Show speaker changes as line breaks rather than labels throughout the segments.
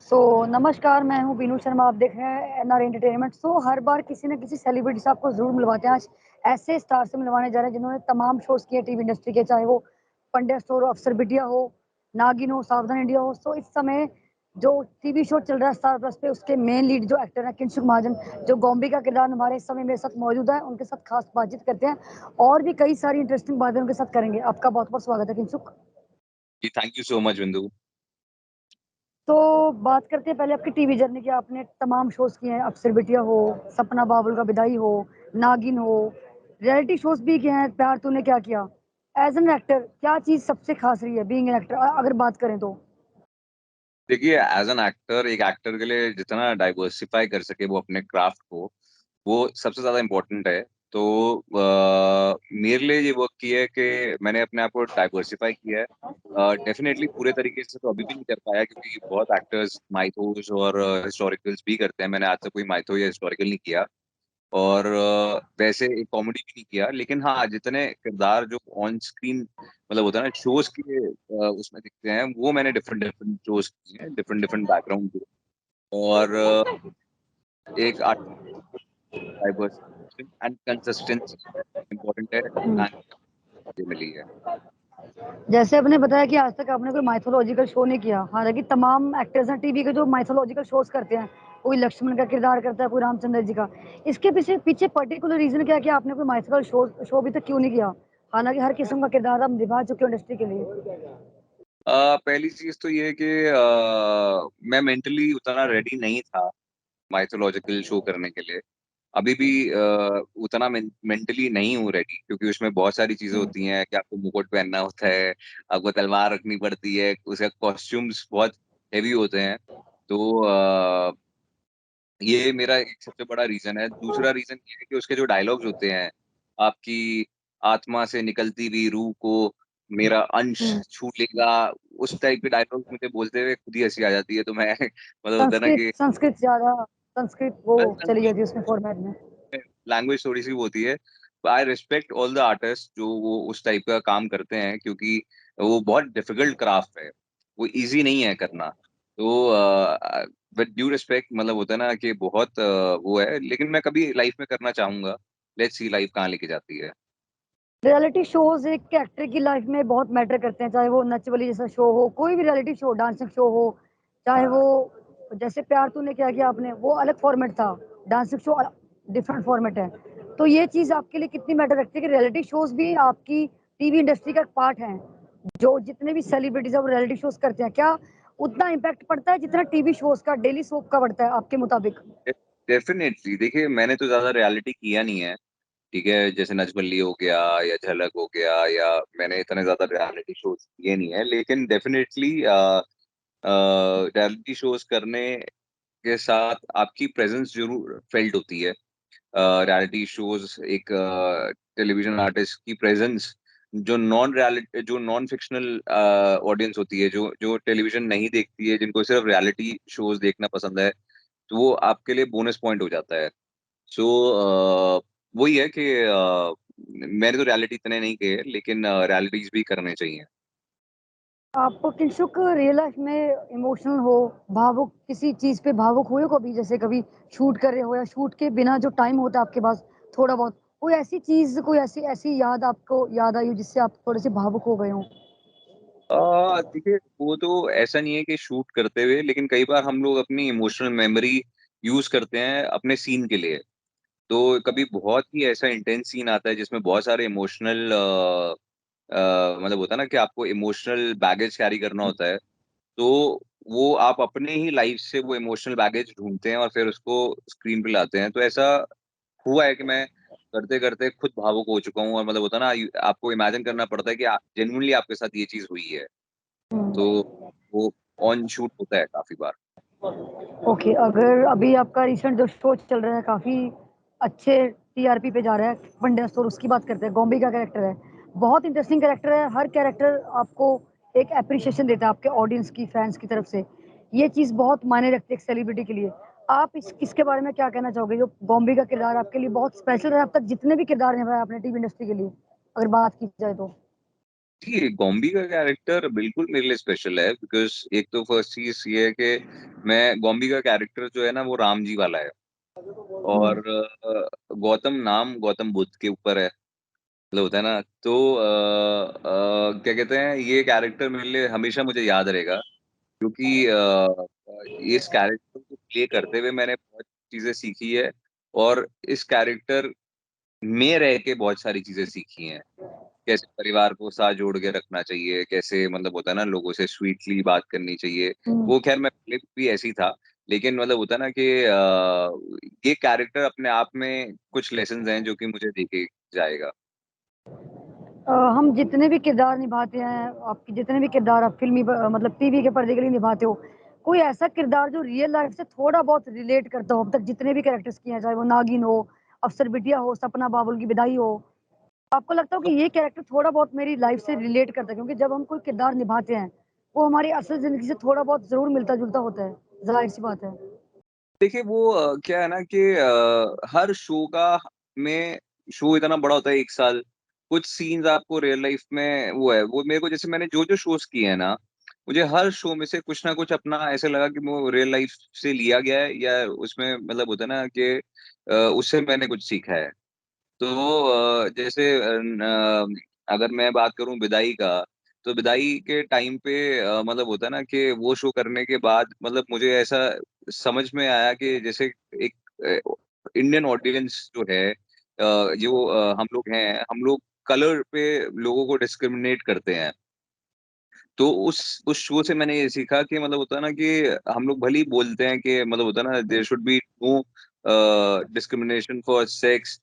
नमस्कार, मैं हूँ बीनू शर्मा, आप देख रहे हैं एनआर एंटरटेनमेंट। हर बार किसी न किसी सेलिब्रिटी से आपको ज़रूर मिलवाते हैं। आज ऐसे स्टार से मिलवाने जा रहे हैं जिन्होंने तमाम शोज़ किए टीवी इंडस्ट्री के, चाहे वो पंड्या स्टोर हो, अफसर बिटिया हो, नागिन हो, सावधान इंडिया हो। इस समय जो टीवी शो चल रहा है स्टार प्लस पे, उसके मेन लीड जो एक्टर हैं किंशुक महाजन, जो गॉम्बी का किरदार हमारे इस समय मेरे साथ मौजूद है, उनके साथ खास बातचीत करते हैं और भी कई सारी इंटरेस्टिंग बातें उनके साथ करेंगे। आपका बहुत-बहुत स्वागत है किंशुक।
जी, थैंक यू सो मच बिंदु।
बात करते हैं पहले आपकी टीवी जर्नी की। आपने तमाम शोज़ किए हैं, अफसर बिटिया हो, सपना बाबुल का विदाई हो, नागिन हो, रियलिटी शोज़ भी किए हैं, प्यार तूने क्या किया। एज़ एन एक्टर क्या चीज़ सबसे खास रही है बीइंग एन एक्टर, अगर बात करें तो?
देखिए, एज़ एन एक्टर, एक एक्टर के लिए जितना डाइवर्सिफ़ाई कर सके वो अपने क्राफ़्ट को, वो सबसे ज़्यादा इम्पोर्टेंट है। तो मेरे लिए ये वर्क किया है कि मैंने अपने आप को डाइवर्सिफ़ाई किया है। डेफ़िनेटली पूरे तरीके से तो अभी भी नहीं कर पाया क्योंकि बहुत एक्टर्स माइथोस और हिस्टोरिकल्स भी करते हैं। मैंने आज तक कोई माइथो या हिस्टोरिकल नहीं किया। और वैसे एक कॉमेडी भी नहीं किया, लेकिन हाँ, जितने किरदार जो ऑन स्क्रीन मतलब होता है ना शोज़ के उसमें दिखते हैं, वो मैंने डिफरेंट शोज़ किए हैं, डिफरेंट बैकग्राउंड के। और एक डाइवर्सिफ़िकेशन एंड कंसिस्टेंसी इम्पोर्टेंट है,
हुँ।
ये मिली है।
जैसे आपने बताया कि आज तक आपने कोई माइथोलॉजिकल शो नहीं किया, हालाँकि तमाम एक्टर्स हैं टीवी के जो माइथोलॉजिकल शोज़ करते हैं। कोई लक्ष्मण का किरदार करता है, कोई रामचंद्र जी का। इसके पीछे पीछे पर्टिकुलर रीज़न क्या है कि आपने कोई माइथोलॉजिकल शो अभी तक क्यों नहीं किया? हालाँकि हर किस्म का किरदार आप निभा चुके हो इंडस्ट्री के लिए।
पहली चीज़ तो ये है कि मैं मेंटली उतना रेडी नहीं था माइथोलॉजिकल शो करने के लिए। अभी भी उतना मेंटली नहीं हूँ रेडी क्योंकि उसमें बहुत सारी चीज़ें
हुँ।
होती हैं कि आपको मुकुट पहनना होता है, आपको तलवार रखनी पड़ती है, उसका कॉस्ट्यूम्स बहुत हेवी होते हैं। तो ये मेरा एक सबसे बड़ा रीज़न है। दूसरा रीज़न ये है कि उसके जो डायलॉग्स होते हैं, आपकी आत्मा से निकलती हुई रूह को मेरा अंश
हुँ।
छू लेगा, उस टाइप के डायलॉग्स मुझे बोलते हुए खुद ही हँसी आ जाती है। तो मैं मतलब होता है ना कि
संस्कृत ज़्यादा संस्कृत वो चली जाती है उसमें फॉर्मेट में।
लैंग्वेज थोड़ी-सी वो होती है। I respect all the artist जो वो उस टाइप का काम करते हैं क्योंकि वो बहुत डिफिकल्ट क्राफ्ट है। वो ईज़ी नहीं है करना। तो विद ड्यू रिस्पेक्ट मतलब होता है ना कि बहुत वो है लेकिन मैं कभी लाइफ़ में करना चाहूँगा। लेट्स सी लाइफ़ कहाँ लेके जाती है।
रियलिटी शोज़ एक एक्टर की लाइफ में बहुत मैटर करते हैं, चाहे वो नच बलिए जैसा शो हो, कोई भी रियलिटी शो, डांसिंग शो हो, चाहे वो जैसे प्यार तूने क्या किया आपने, वो अलग फॉर्मेट था, डांसिंग शो डिफरेंट फॉर्मेट है। तो ये चीज़ आपके लिए कितनी मैटर रखती है कि रियलिटी शोज़ भी आपकी टीवी इंडस्ट्री का एक पार्ट हैं? जो जितने भी सेलिब्रिटीज़ हैं वो रियलिटी शोज़ करते हैं, क्या उतना इम्पैक्ट पड़ता है जितना टीवी शोज़ का, डेली सोप का पड़ता है आपके मुताबिक?
डे डेफ़िनेटली देखिए मैंने तो ज़्यादा रियलिटी किया नहीं है। ठीक है? जैसे नच बलिए हो गया या झलक हो गया या मैंने इतने ज़्यादा रियलिटी शोज़ किए नहीं है। लेकिन डेफ़िनेटली रियलिटी शोज़ करने के साथ आपकी प्रेज़ेंस ज़रूर फ़ेल्ट होती है। रियलिटी शोज़ एक टेलीविज़न आर्टिस्ट की प्रेज़ेंस जो नॉन फ़िक्शनल ऑडियंस होती है, जो टेलीविज़न नहीं देखती है, जिनको सिर्फ़ रियलिटी शोज़ देखना पसंद है, तो वो आपके लिए बोनस पॉइंट हो जाता है। सो वही है कि मैंने तो रियलिटी इतने नहीं किए, लेकिन रियलिटीज़ भी करने चाहिए।
आप किंशुक रियल लाइफ में इमोशनल हो, भावुक किसी चीज़ पे भावुक हुए हो कभी? जैसे कभी शूट कर रहे हो या शूट के बिना जो टाइम होता है आपके पास थोड़ा बहुत, कोई ऐसी चीज़, कोई ऐसी ऐसी याद आपको याद आई हो जिससे आप थोड़े से भावुक हो गए हों?
देखिए वो तो ऐसा नहीं है कि शूट करते हुए, लेकिन कई बार हम लोग अपनी इमोशनल मेमोरी यूज़ करते हैं अपने सीन के लिए। तो कभी बहुत ही ऐसा इंटेंस सीन आता है जिसमें बहुत सारे इमोशनल मतलब होता है ना कि आपको इमोशनल बैगेज कैरी करना होता है। तो वो आप अपने ही लाइफ से वो इमोशनल बैगेज ढूँढते हैं और फिर उसको स्क्रीन पे लाते हैं। तो ऐसा हुआ है कि मैं करते-करते खुद भावुक हो चुका हूँ और मतलब होता है ना आपको इमेजिन करना पड़ता है कि जेनुइनली आपके साथ ये चीज़ हुई है। तो
हुँ।
वो ऑन शूट होता है काफ़ी बार।
ओके, अगर अभी आपका रिसेंट जो शो चल रहा है काफ़ी अच्छे टीआरपी पे जा रहा है, पंड्या स्टोर, उसकी बात करते हैं, गॉम्बी का कैरेक्टर है। बहुत इंटरेस्टिंग कैरेक्टर है, हर कैरेक्टर आपको एक एप्रिसिएशन देता है आपके ऑडियंस की, फैन्स की तरफ से। ये चीज़ बहुत मायने रखती है एक सेलिब्रिटी के लिए। आप इसके बारे में क्या कहना चाहोगे? जो गॉम्बी का किरदार आपके लिए बहुत स्पेशल रहा है अब तक जितने भी किरदार निभाए आपने टीवी इंडस्ट्री के लिए, अगर बात की जाए तो?
जी, गॉम्बी का कैरेक्टर बिल्कुल मेरे लिए स्पेशल है बिकॉज़ एक तो फर्स्ट चीज़ ये है कि मैं गॉम्बी का कैरेक्टर जो है ना वो राम जी वाला है
हम्म।
और गौतम नाम गौतम बुद्ध के ऊपर है। मतलब होता है ना तो क्या कहते हैं ये कैरेक्टर मेरे लिए हमेशा मुझे याद रहेगा क्योंकि इस कैरेक्टर को प्ले करते हुए मैंने बहुत चीज़ें सीखी है और इस कैरेक्टर में रह के बहुत सारी चीज़ें सीखी हैं। कैसे परिवार को साथ जोड़ के रखना चाहिए, कैसे मतलब होता है ना लोगों से स्वीटली बात करनी चाहिए।
हम्म।
वो ख़ैर मैं पहले भी ऐसे ही था, लेकिन मतलब होता है ना कि ये कैरेक्टर अपने आप में कुछ लेसन्स हैं जो कि मुझे देके जाएगा।
हम जितने भी किरदार निभाते हैं, आपके जितने भी किरदार आप मतलब टीवी के पर्दे के लिए निभाते हो, कोई ऐसा किरदार जो रियल लाइफ से थोड़ा बहुत रिलेट करता हो अब तक जितने भी कैरेक्टर्स किए हैं, चाहे वो नागिन हो, अफसर बिटिया हो, सपना बाबुल की विदाई हो, आपको लगता हो कि ये कैरेक्टर थोड़ा बहुत मेरी लाइफ से रिलेट करता है? क्योंकि जब हम कोई किरदार निभाते हैं, वो हमारी असल जिंदगी से थोड़ा बहुत जरूर मिलता जुलता होता है, जाहिर सी बात है।
देखिए वो क्या है ना कि हर शो का में शो इतना बड़ा होता है 1 साल, कुछ सीन्स आपको रियल लाइफ में वो है, वो मेरे को जैसे मैंने जो-जो शोज़ किए हैं ना, मुझे हर शो में से कुछ ना कुछ अपना ऐसा लगा कि वो रियल लाइफ से लिया गया है या उसमें मतलब होता है ना कि उससे मैंने कुछ सीखा है। तो जैसे अगर मैं बात करूँ विदाई का, तो विदाई के टाइम पे मतलब होता है ना कि वो शो करने के बाद मतलब मुझे ऐसा समझ में आया कि जैसे एक इंडियन ऑडियंस जो है हम लोग हैं, हम लोग कलर पे लोगों को डिस्क्रिमिनेट करते हैं। तो उस शो से मैंने ये सीखा कि मतलब होता है ना कि हम लोग भले ही बोलते हैं कि मतलब होता है ना there should be no discrimination for sex,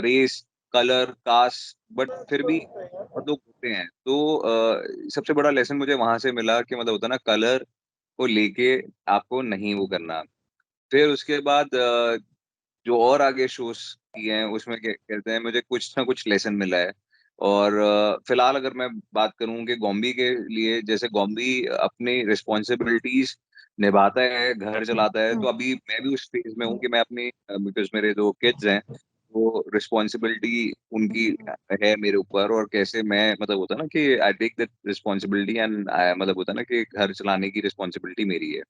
race, colour, caste but फिर भी बहुत लोग होते हैं। तो सबसे बड़ा लेसन मुझे वहाँ से मिला कि मतलब होता है ना कलर को लेके आपको नहीं वो करना। फिर उसके बाद जो और आगे शोज़ किए हैं उसमें क्या कहते हैं मुझे कुछ ना कुछ लेसन मिला है। और फिलहाल अगर मैं बात करूँ कि गॉम्बी के लिए जैसे गॉम्बी अपनी रिस्पॉन्सिबिलिटीज़ निभाता है, घर चलाता है,
हम्म।
तो अभी मैं भी उस फ़ेज़ में हूँ कि मैं अपनी बिकॉज़ मेरे 2 किड्स हैं, वो रिस्पॉन्सिबिलिटी उनकी है मेरे ऊपर और कैसे मैं मतलब होता है ना कि I take that responsibility and मतलब होता है ना कि घर चलाने की रिस्पॉन्सिबिलिटी मेरी है।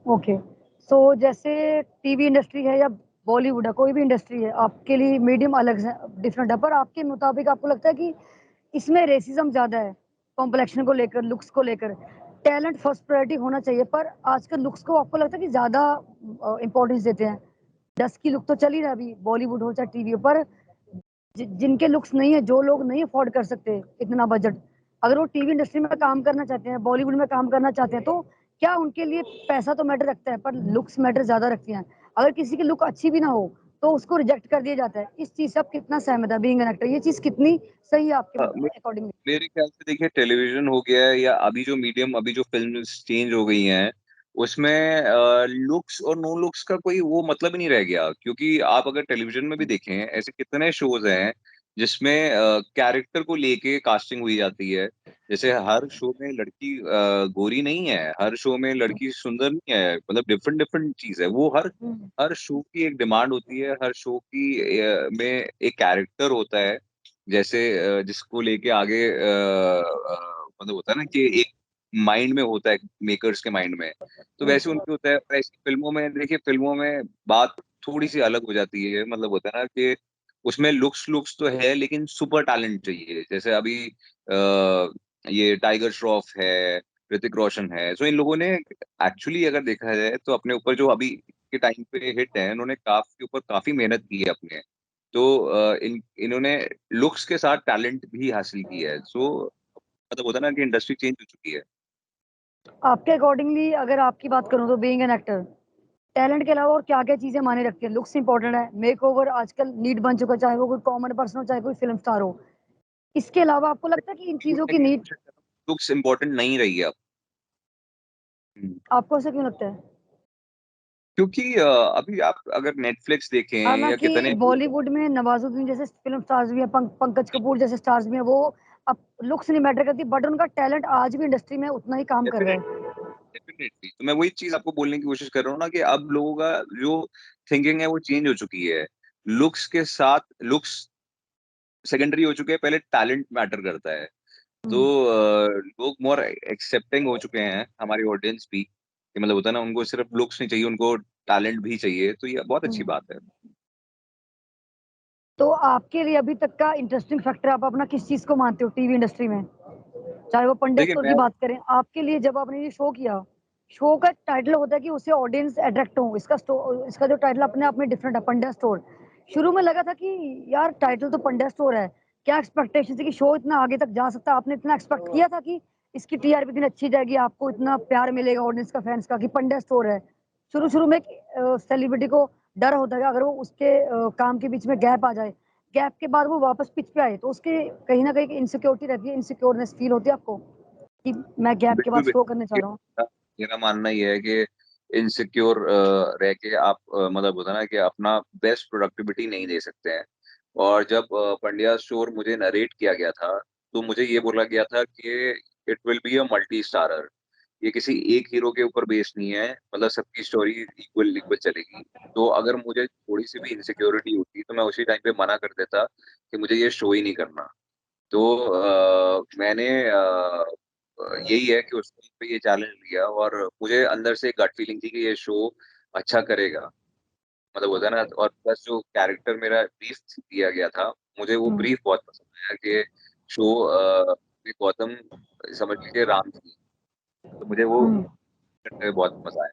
ओके। सो जैसे टीवी इंडस्ट्री है या बॉलीवुड है, कोई भी इंडस्ट्री है, आपके लिए मीडियम अलग है, डिफरेंट है, पर आपके मुताबिक आपको लगता है कि इसमें रेसिज्म ज़्यादा है, कॉम्प्लेक्शन को लेकर, लुक्स को लेकर? टैलेंट फर्स्ट प्रायोरिटी होना चाहिए, पर आजकल लुक्स को आपको लगता है कि ज़्यादा इम्पोर्टेंस देते हैं? डस्ट की लुक तो चल ही रहा है अभी, बॉलीवुड हो चाहे टीवी हो, पर जिनके लुक्स नहीं है, जो लोग नहीं अफोर्ड कर सकते इतना बजट, अगर वो टीवी इंडस्ट्री में काम करना चाहते हैं, बॉलीवुड में काम करना चाहते हैं, तो क्या उनके लिए पैसा तो मैटर रखता है, पर लुक्स मैटर ज्यादा रखती हैं? अगर किसी की लुक अच्छी भी ना हो, तो उसको रिजेक्ट कर दिया जाता है। इस चीज से आप कितना सहमत है, बीइंग एन एक्टर? ये चीज कितनी सही है आपके अकॉर्डिंगली?
मेरे ख्याल से देखिए टेलीविज़न हो गया है या अभी जो मीडियम अभी जो फ़िल्म्स चेंज हो गई हैं, उसमें लुक्स और नो लुक्स का कोई वो मतलब ही नहीं रह गया क्योंकि आप अगर टेलीविज़न में भी देखें, ऐसे कितने शोज़ हैं जिसमें कैरेक्टर को लेके कास्टिंग हुई जाती है। जैसे हर शो में लड़की गोरी नहीं है, हर शो में लड़की सुंदर नहीं है, मतलब डिफरेंट डिफरेंट चीज़ है। वो हर
हम्म।
हर शो की एक डिमांड होती है, हर शो की में एक कैरेक्टर होता है जैसे जिसको लेके आगे मतलब होता है ना कि एक माइंड में होता है मेकर्स के माइंड में, तो वैसे उनके होता है। और ऐसी फ़िल्मों में देखिए फ़िल्मों में बात थोड़ी-सी अलग हो जाती है, मतलब होता है ना कि उसमें लुक्स लुक्स तो है लेकिन सुपर टैलेंट चाहिए। जैसे अभी ये टाइगर श्रॉफ है, ऋतिक रोशन है, सो इन लोगों ने एक्चुअली अगर देखा जाए तो अपने ऊपर जो अभी के टाइम पे हिट हैं, इन्होंने काफ़ के ऊपर काफ़ी मेहनत की है अपने। तो इन्होंने लुक्स के साथ टैलेंट भी हासिल किया है। सो मतलब होता है ना कि इंडस्ट्री चेंज हो चुकी है।
आपके अकॉर्डिंगली अगर आपकी बात करूं तो बीइंग एन एक्टर, टैलेंट के अलावा और क्या-क्या चीज़ें मायने रखती हैं? लुक्स इंपॉर्टेंट है, मेकओवर आजकल नीड बन चुका है, चाहे वो कोई कॉमन पर्सन हो, चाहे कोई फ़िल्म स्टार हो। इसके अलावा आपको लगता है कि इन चीज़ों की नीड?
लुक्स इम्पोर्टेंट नहीं रही है अब। हुँ।
आपको ऐसा क्यों लगता है?
क्योंकि अभी आप अगर नेटफ्लिक्स देखें या
हालाँकि
कितने
बॉलीवुड में नवाज़ुद्दीन जैसे फ़िल्म स्टार्स भी हैं, पंकज कपूर जैसे स्टार्स भी हैं, वो अब लुक्स नहीं मैटर करती, बट उनका टैलेंट आज भी इंडस्ट्री में उतना ही काम कर रहा
डेफ़िनेटली,
है।
डेफ़िनेटली। तो मैं वही चीज़ आपको बोलने की कोशिश कर रहा हूँ ना कि अब लोगों का जो थिंकिंग है वो चेंज हो चुकी है। लुक्स के साथ लुक्स सेकेंडरी हो चुके हैं, पहले टैलेंट मैटर करता है। तो
हुँ,
लोग मोर एक्सेप्टिंग हो चुके हैं, हमारी ऑडियंस भी, कि मतलब होता है ना, उनको सिर्फ लुक्स नहीं चाहिए, उनको टैलेंट भी चाहिए, तो ये बहुत अच्छी
हुँ।
बात है।
तो आपके लिए अभी तक का इंटरेस्टिंग फैक्टर आप अपना किस चीज़ को मानते हो टीवी इंडस्ट्री में? चाहे वो पंड्या
देखिए
स्टोर की
मैं
बात करें, आपके लिए जब आपने ये शो किया, शो का टाइटल होता है कि उससे ऑडियंस अट्रैक्ट हो, इसका जो टाइटल अपने आप में डिफरेंट है, पंड्या स्टोर। शुरू में लगा था कि यार टाइटल तो पंड्या स्टोर है, क्या एक्सपेक्टेशन थी कि शो इतना आगे तक जा सकता है? आपने इतना एक्सपेक्ट किया था कि इसकी टीआरपी इतनी अच्छी जाएगी, आपको इतना प्यार मिलेगा ऑडियंस का, फैन्स का कि पंड्या स्टोर है? शुरू-शुरू में सेलिब्रिटी को डर होता है कि अगर वो उसके काम के बीच में गैप आ जाए, गैप के बाद वो वापस पिच पे आए, तो उसके कहीं न कहीं इनसिक्योरिटी रहती है, इनसिक्योरनेस फील होती है आपको? कि मैं गैप के
बिल्कुल,
बाद शो
बिल्कुल।
करने जा रहा हूँ।
मेरा मानना ये है कि इनसिक्योर रह के आप मतलब होता है ना कि अपना बेस्ट प्रोडक्टिविटी नहीं दे सकते हैं। और जब पंड्या स्टोर मुझे नरेट किया गया था, तो मुझे ये बोला गया था कि it will be a multi starrer. ये किसी एक हीरो के ऊपर बेस्ड नहीं है, मतलब सबकी स्टोरी इक्वल इक्वल चलेगी। तो अगर मुझे थोड़ी-सी भी इनसिक्योरिटी होती, तो मैं उसी टाइम पे मना कर देता कि मुझे ये शो ही नहीं करना। तो मैंने यही है कि उस टाइम पे ये चैलेंज लिया और मुझे अंदर से गट फीलिंग थी कि ये शो अच्छा करेगा। मतलब होता है ना, और प्लस जो कैरेक्टर मेरा ब्रीफ दिया गया था, मुझे वो
हुँ,
ब्रीफ बहुत पसंद आया कि शो में गौतम समझ लीजिए राम जी, तो मुझे वो
हुँ।
करने में बहुत मज़ा आया।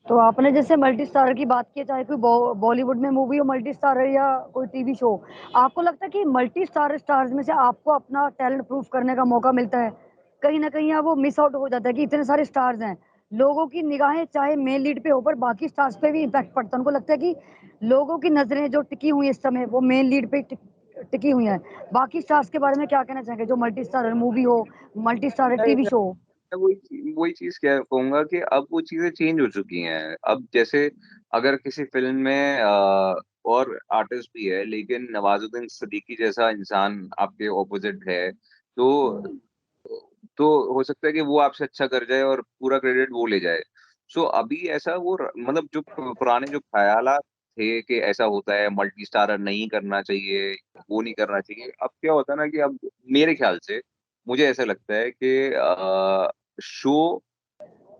तो आपने जैसे मल्टी स्टारर की बात की है, चाहे कोई बॉलीवुड में मूवी हो मल्टी स्टारर या कोई टीवी शो, आपको लगता है कि मल्टी स्टारर स्टार्स में से आपको अपना टैलेंट प्रूव करने का मौका मिलता है? कहीं न कहीं यहाँ वो मिस आउट हो जाता है कि इतने सारे स्टार्स हैं, लोगों की निगाहें चाहे मेन लीड पे हो पर बाकी स्टार्स पे भी इम्पैक्ट पड़ता है। उनको लगता है कि लोगों की नज़रें जो टिकी हुई हैं इस समय वो मेन लीड पे टिकी हुई हैं। बाकी स्टार्स के बारे में क्या कहना चाहेंगे जो मल्टी स्टारर मूवी हो, मल्टी स्टारर
मैं
टीवी शो हो?
मैं वही चीज़ क्या कहूँगा कि अब वो चीज़ें चेंज हो चुकी हैं। अब जैसे अगर किसी फ़िल्म में और आर्टिस्ट भी है, लेकिन नवाज़ुद्दीन सिद्दीकी जैसा इंसान आपके ऑपोज़िट है, तो तो हो सकता है कि वो आपसे अच्छा कर जाए और पूरा क्रेडिट वो ले जाए। सो अभी ऐसा वो मतलब जो पुराने जो ख़यालात थे कि ऐसा होता है, मल्टी स्टारर नहीं करना चाहिए, वो नहीं करना चाहिए। अब क्या होता है ना कि अब मेरे ख़्याल से मुझे ऐसा लगता है कि शो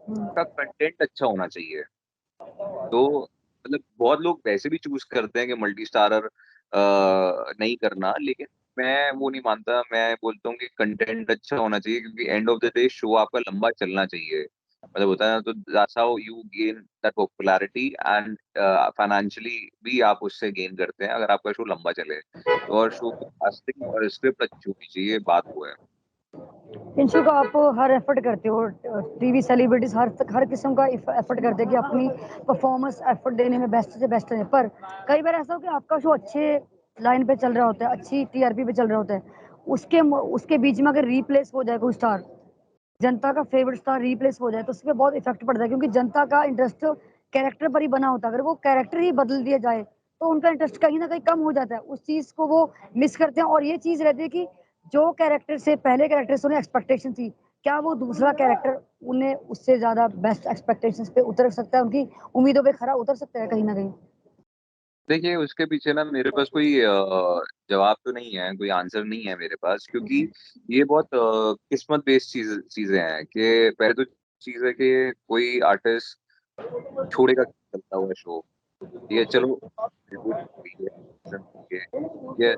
हुँ,
का कंटेंट अच्छा होना चाहिए। तो मतलब बहुत लोग वैसे भी चूज़ करते हैं कि मल्टी स्टारर नहीं करना, लेकिन मैं वो नहीं मानता। मैं बोलता हूँ कि कंटेंट अच्छा होना चाहिए, क्योंकि end of the day show आपका लंबा चलना चाहिए। मतलब होता है ना, तो that's how you gain that popularity and financially भी आप उससे गेन करते हैं अगर आपका शो लंबा चले। तो और शो की कास्टिंग और स्क्रिप्ट अच्छी होनी चाहिए, बात वो है।
इंशु का आप हर एफर्ट करते हो, टीवी सेलिब्रिटीज़ हर किस्म का एफर्ट करते हैं कि अपनी परफॉर्मेंस एफर्ट देने में बेस्ट से बेस्ट दें। पर कई बार ऐसा हो कि आपका शो अच्छे लाइन पे चल रहा होता है, अच्छी टीआरपी पे चल रहा होता है। उसके बीच में अगर रिप्लेस हो जाए कोई स्टार, जनता का फेवरेट स्टार रिप्लेस हो जाए तो उसपे बहुत इफ़ेक्ट पड़ता है क्योंकि जनता का इंटरेस्ट कैरेक्टर पर ही बना होता है। अगर वो कैरेक्टर ही बदल दिया जाए, तो उनका इंटरेस्ट कहीं न कहीं कम हो जाता है। उस चीज़ को वो मिस करते हैं और ये चीज़ रहती है कि जो कैरेक्टर से पहले कैरेक्टर से उन्हें एक्सपेक्टेशन थी, क्या वो दूसरा कैरेक्टर उन्हें उससे ज़्यादा बेस्ट एक्सपेक्टेशंस पे उतर सकता है, उनकी उम्मीदों पे खरा उतर सकता है कहीं न कहीं?
देखिए, उसके पीछे ना मेरे पास कोई जवाब तो नहीं है, कोई आंसर नहीं है मेरे पास, क्योंकि ये बहुत किस्मत बेस्ड चीज़ें हैं कि पहले तो चीज़ है कि कोई आर्टिस्ट छोड़ेगा चलता हुआ शो, ठीक है? चलो रिबूट हुई है, सीज़न हुई है, ठीक है?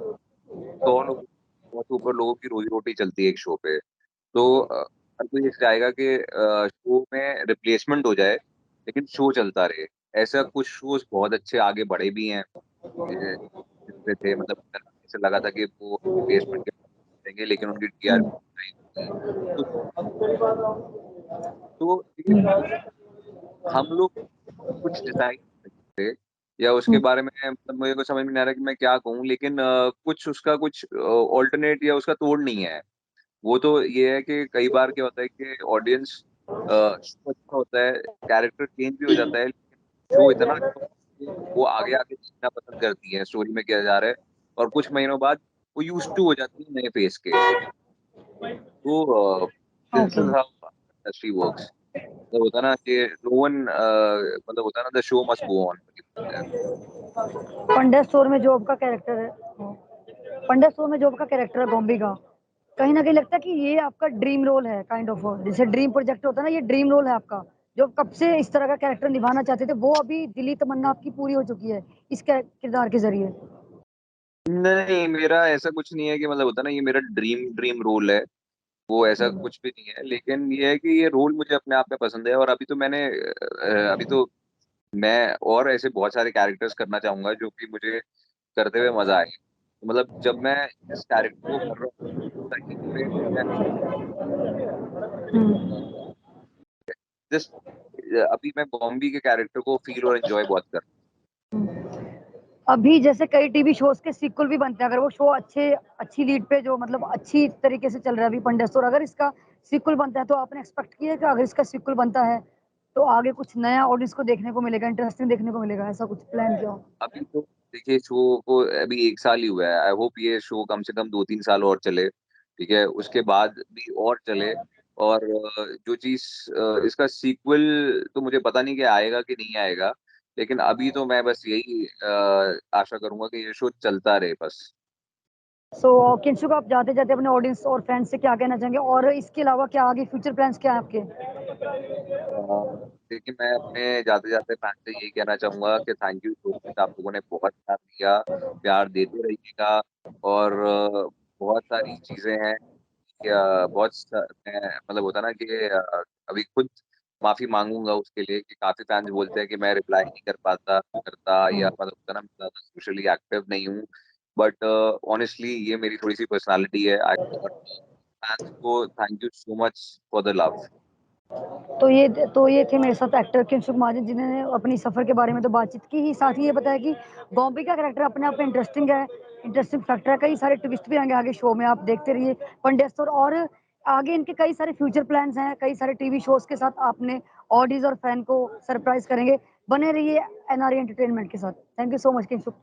100 लोग 100 से ऊपर लोगों की रोज़ी-रोटी चलती है एक शो पे। तो हर कोई ये चाहेगा कि शो में रिप्लेसमेंट हो जाए, लेकिन शो चलता रहे। ऐसा कुछ शोज़ बहुत अच्छे आगे बढ़े भी हैं। ये जिसपे थे, मतलब ऐसा लगा था कि वो रिप्लेसमेंट के देंगे, लेकिन उनकी
हुँ,
टीआरपी नहीं हुई। तो देखिए, हम लोग कुछ डिसाइड कर सकते थे, या उसके
हुँ,
बारे में मतलब मुझे को समझ में नहीं आ रहा कि मैं क्या कहूँ, लेकिन कुछ उसका कुछ अल्टरनेट या उसका तोड़ नहीं है। वो तो ये है कि कई बार क्या होता है कि ऑडियंस शो अच्छा होता है, कैरेक्टर चेंज भी हो जाता है, लेकिन शो इतना अच्छा होता है कि वो आगे-आगे देखना पसंद करती है, स्टोरी में क्या जा रहा है, और कुछ महीनों बाद वो यूज्ड टू हो जाती है नए फेस के। तो this
okay.
Is how industry works. मतलब होता है ना कि नो वन मतलब होता है ना, the show must go on.
Panda store में जो आपका कैरेक्टर है पंडा स्टोर में जो आपका कैरेक्टर है बॉम्बे का, कहीं न कहीं लगता है कि ये आपका ड्रीम रोल है काइंड ऑफ जैसे ड्रीम प्रोजेक्ट होता है ना, ये ड्रीम रोल है आपका, जो कब से इस तरह का कैरेक्टर निभाना चाहते थे, वो अभी दिली तमन्ना आपकी पूरी हो चुकी है, इस किरदार के ज़रिए।
नहीं, मेरा ऐसा कुछ नहीं है कि मतलब होता है ना, ये मेरा ड्रीम ड्रीम रोल है, वो ऐसा
हुँ।
कुछ भी नहीं है। लेकिन ये है कि ये रोल मुझे अपने आप में पसंद है, और अभी तो अभी तो मैं और ऐसे बहुत सारे कैरेक्टर्स करना चाहूँगा जो कि मुझे करते हुए मज़ा आए। मतलब जब मैं इस कैरेक्टर को कर रहा हूँ, सही में मैं
हुँ।
जस्ट अभी मैं बॉम्बी के कैरेक्टर को फ़ील और एन्जॉय बहुत कर रहा
अभी जैसे कई टीवी शोज़ के सीक्वल भी बनते हैं, अगर वो शो अच्छी लीड पे जो मतलब अच्छी तरीके से चल रहा है अभी पंडेत और अगर इसका सीक्वल बनता है, तो आपने एक्सपेक्ट किया है कि अगर इसका सीक्वल बनता है, तो आगे कुछ नया ऑडियंस को देखने को मिलेगा, इंटरेस्टिंग देखने को मिलेगा, ऐसा कुछ प्लान किया हो?
हूँ। अभी तो देखिए, शो को अभी 1 साल ही हुआ है। आई होप ये शो कम से कम 2-3 साल और चले, ठीक है? उसके बाद भी और चले, और जो चीज़ इसका सीक्वल तो मुझे पता नहीं कि आएगा कि नहीं आएगा, लेकिन अभी तो मैं बस यही आशा करूँगा कि ये शो चलता रहे बस।
सो किंशुक आप जाते-जाते अपने ऑडियंस और फैन्स से क्या कहना चाहेंगे? और इसके अलावा क्या आगे फ्यूचर प्लान्स क्या हैं आपके?
अ, देखिए, मैं अपने जाते-जाते फैन से यही कहना चाहूँगा कि थैंक यू सो मच, आप लोगों ने बहुत प्यार दिया, प्यार देते रहिएगा, और बहुत सारी चीज़ें हैं, या बहुत स मैं मतलब होता है ना कि अभी खुद माफ़ी माँगूँगा उसके लिए कि काफ़ी फैन्स बोलते हैं कि मैं रिप्लाई नहीं कर पाता करता,
हुँ।
या मतलब होता है ना, मैं ज़्यादा सोशली एक्टिव नहीं हूँ। बट ऑनेस्टली ये मेरी थोड़ी-सी पर्सनैलिटी है। आई और फैन्स को thank you so much for the love.
तो ये थे मेरे साथ एक्टर किंशुक महाजन जिन्होंने अपनी सफ़र के बारे में तो बातचीत की ही, साथ ही ये बताया कि बॉम्बे का कैरेक्टर अपने आप में इंटरेस्टिंग है, इंटरेस्टिंग फैक्टर है, कई सारे ट्विस्ट भी आएँगे आगे शो में, आप देखते रहिए पंडेस्तर और आगे इनके कई सारे फ्यूचर प्लान्स हैं, कई सारे टीवी शोज़ के साथ आपने ऑडियंस और फैन को सरप्राइज़ करेंगे। बने रहिए एनआरए एंटरटेनमेंट के साथ। Thank you so much Kinshuk.